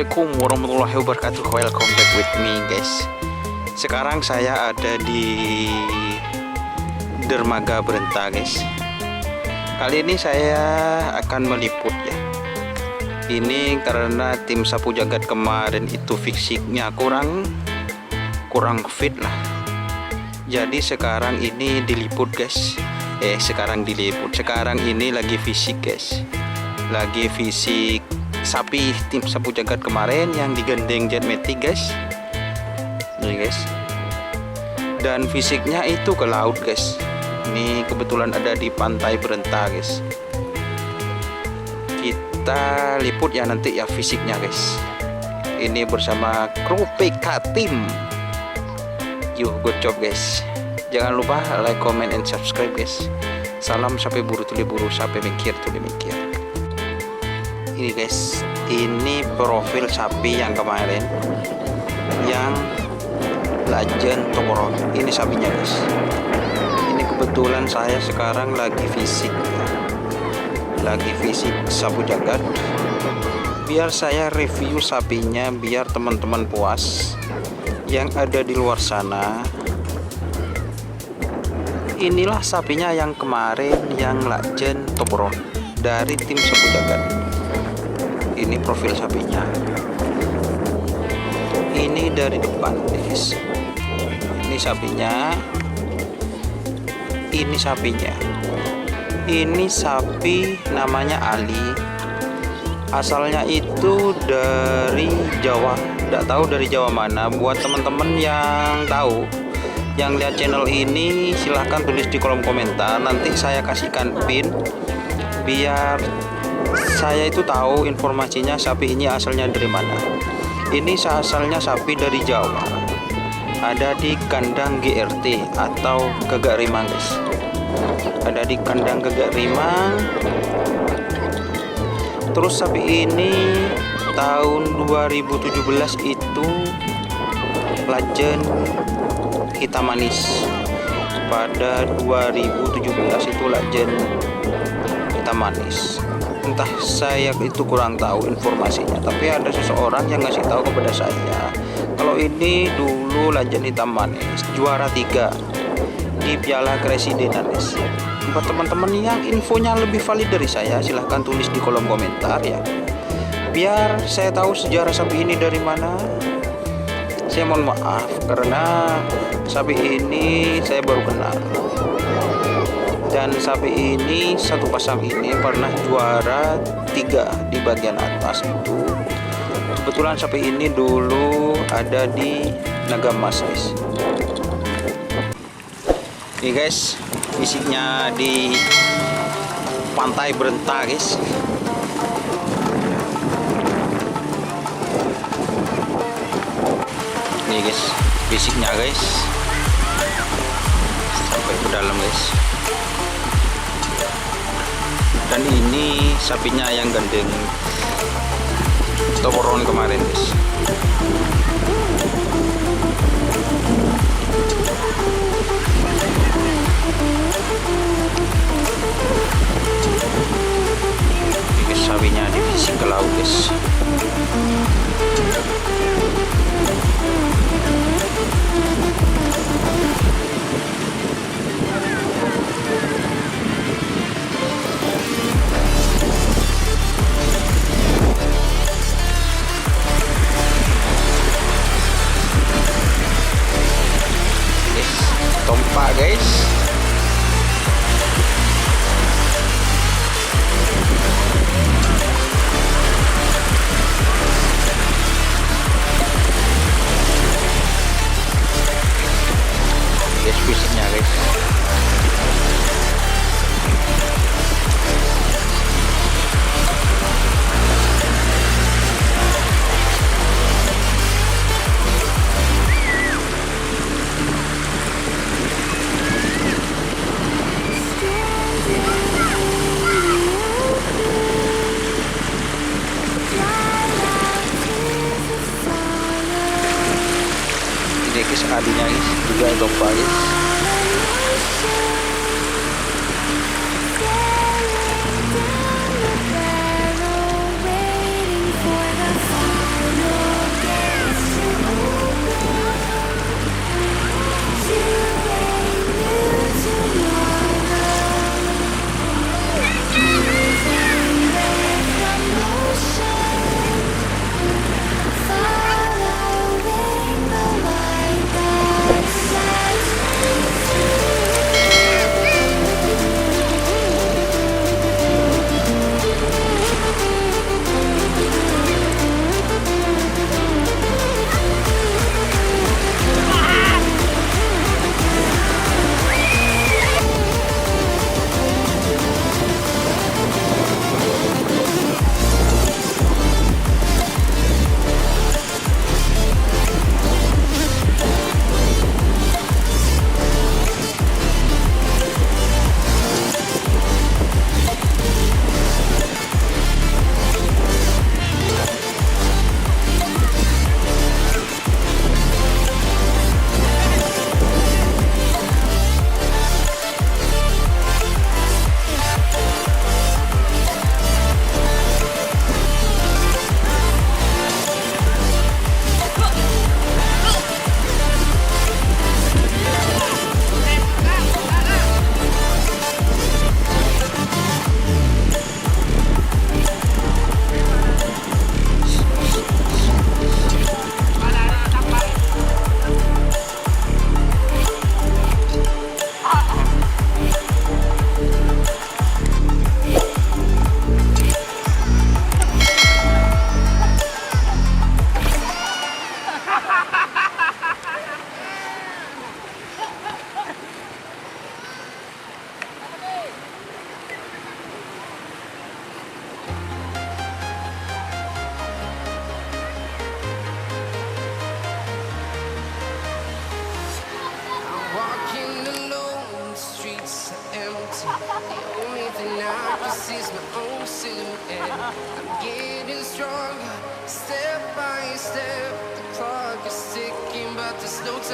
Assalamualaikum warahmatullahi wabarakatuh. Welcome back with me guys. Sekarang saya ada di Dermaga Brenta guys. Kali ini saya akan meliput ya. Ini karena tim sapu jagat kemarin itu fisiknya kurang fit lah. Jadi sekarang ini diliput guys. Sekarang ini lagi fisik guys. Lagi fisik sapi tim sapu jagat kemarin yang digandeng Jetmatic guys. Nih guys. Dan fisiknya itu ke laut guys. Ini kebetulan ada di pantai Brenta guys. Kita liput ya nanti ya fisiknya guys. Ini bersama kru PK Team. Yuk, good job guys. Jangan lupa like, comment, and subscribe guys. Salam sapi buru tuli buru, sapi mikir tuli mikir. Ini guys, ini profil sapi yang kemarin yang Legend Tokoron. Ini sapinya guys. Ini kebetulan saya sekarang lagi fisik ya. Lagi fisik sapu jagat. Biar saya review sapinya biar teman-teman puas yang ada di luar sana. Inilah sapinya yang kemarin yang Legend Tokoron dari tim sapu jagat. Ini profil sapinya. Ini dari depan guys. Ini sapinya. Ini sapinya. Ini sapi namanya Ali. Asalnya itu dari Jawa. Tidak tahu dari Jawa mana. Buat teman-teman yang tahu, yang lihat channel ini, silahkan tulis di kolom komentar. Nanti saya kasihkan pin biar saya itu tahu informasinya sapi ini asalnya dari mana. Ini asalnya sapi dari Jawa. Ada di kandang GRT atau Gagak Rimang guys. Ada di kandang Gagak Rimang. Terus sapi ini tahun 2017 itu Legend hitam manis. Pada 2017 itu Legend hitam manis. Entah saya itu kurang tahu informasinya, tapi ada seseorang yang ngasih tahu kepada saya kalau ini dulu Legend hitam manis juara 3 di Piala Kresidenan guys. Buat teman-teman yang infonya lebih valid dari saya, silahkan tulis di kolom komentar ya, biar saya tahu sejarah sapi ini dari mana. Saya mohon maaf karena sapi ini saya baru kenal. Dan sapi ini, satu pasang ini pernah juara 3 di bagian atas itu. Kebetulan sapi ini dulu ada di Nagamas guys. Ini guys, fisiknya di pantai Brenta guys. Ini guys, fisiknya guys. Sampai ke dalam guys. Dan ini sapinya yang gandeng Tokoron kemarin guys. Ini sapinya di fisik ke laut guys. Tompak guys. Guys, fisiknya guys. Guys, adinya guys juga domba guys.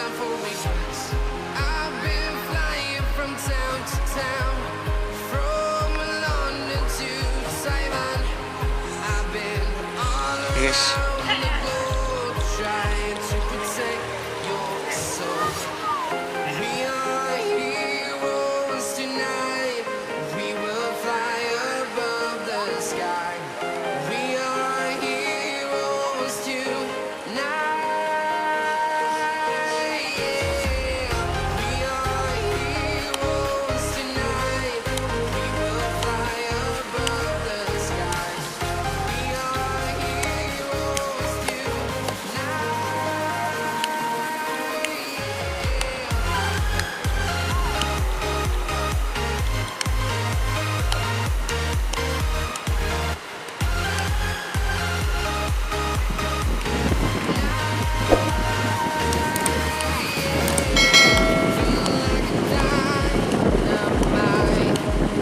time for reasons. I've been flying from town to town, from London to Taiwan. I've been all Yes. around the globe trying to protect your soul. We are heroes tonight. We will fly above the sky. We are heroes tonight. Yeah. We are heroes tonight. We will fly above the sky. We are heroes tonight. Yeah.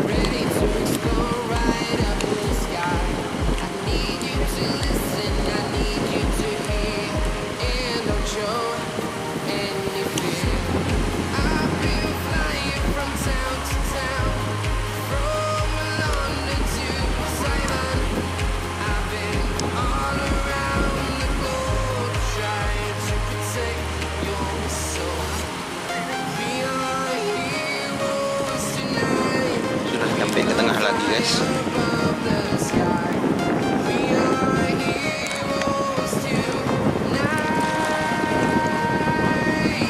Ready to explore right up the sky. I need you to listen, I need you to hear, and don't show any fear. I've been flying from town to town, from London to Taiwan. I've been all around the globe trying to protect your soul. We are heroes tonight. Sudah sampai ke tengah lagi, guys. Above the sky, we are heroes tonight.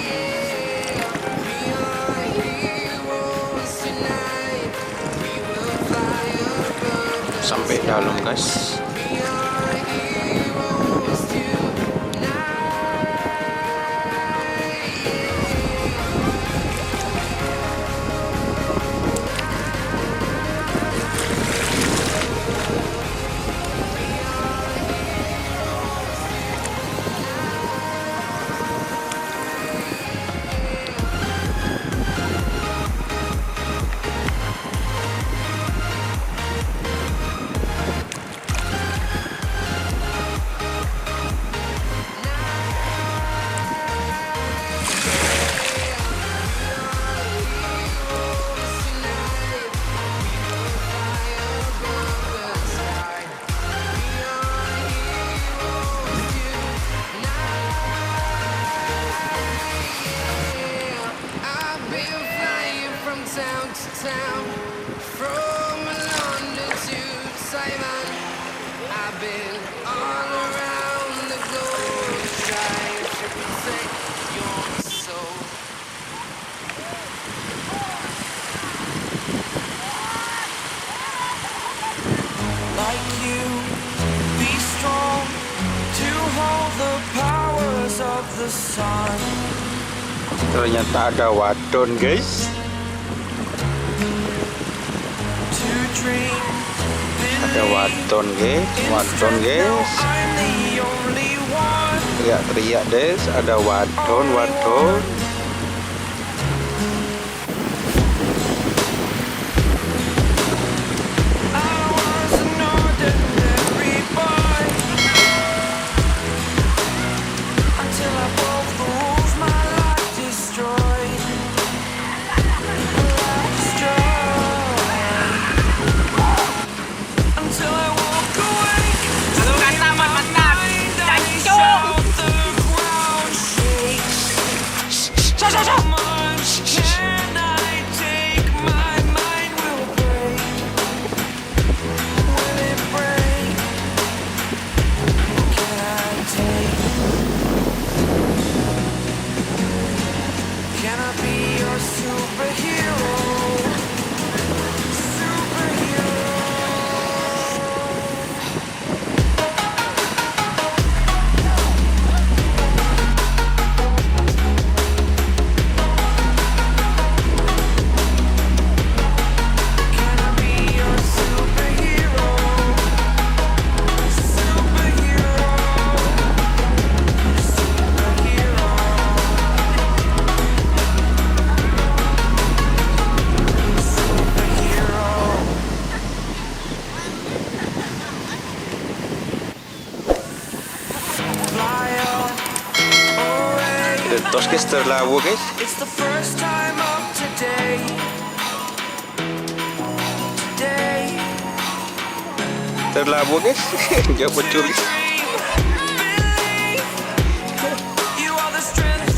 Yeah, we are heroes tonight. We will fly above the Sampai dalam, guys. we are heroes I've been flying from town to town, from London to Taiwan. I've been all around the globe trying to protect your soul. Like you, be strong to hold the powers of the sun. Ternyata ada wadon, guys. To dream, Ada wadon, guys. Wadon, guys. I'm the only one. Teriak-teriak, guys. Ada wadon, wadon. I was an ordinary boy until I broke the rules. My life destroyed. Life destroyed. Until I walk awake. Halo kata mantap, And I jancuk. shout the ground shakes. Terus guys, terlalu guys. It's the first time of today. Today. Terlalu guys. Dia pecul. Believe you are the strength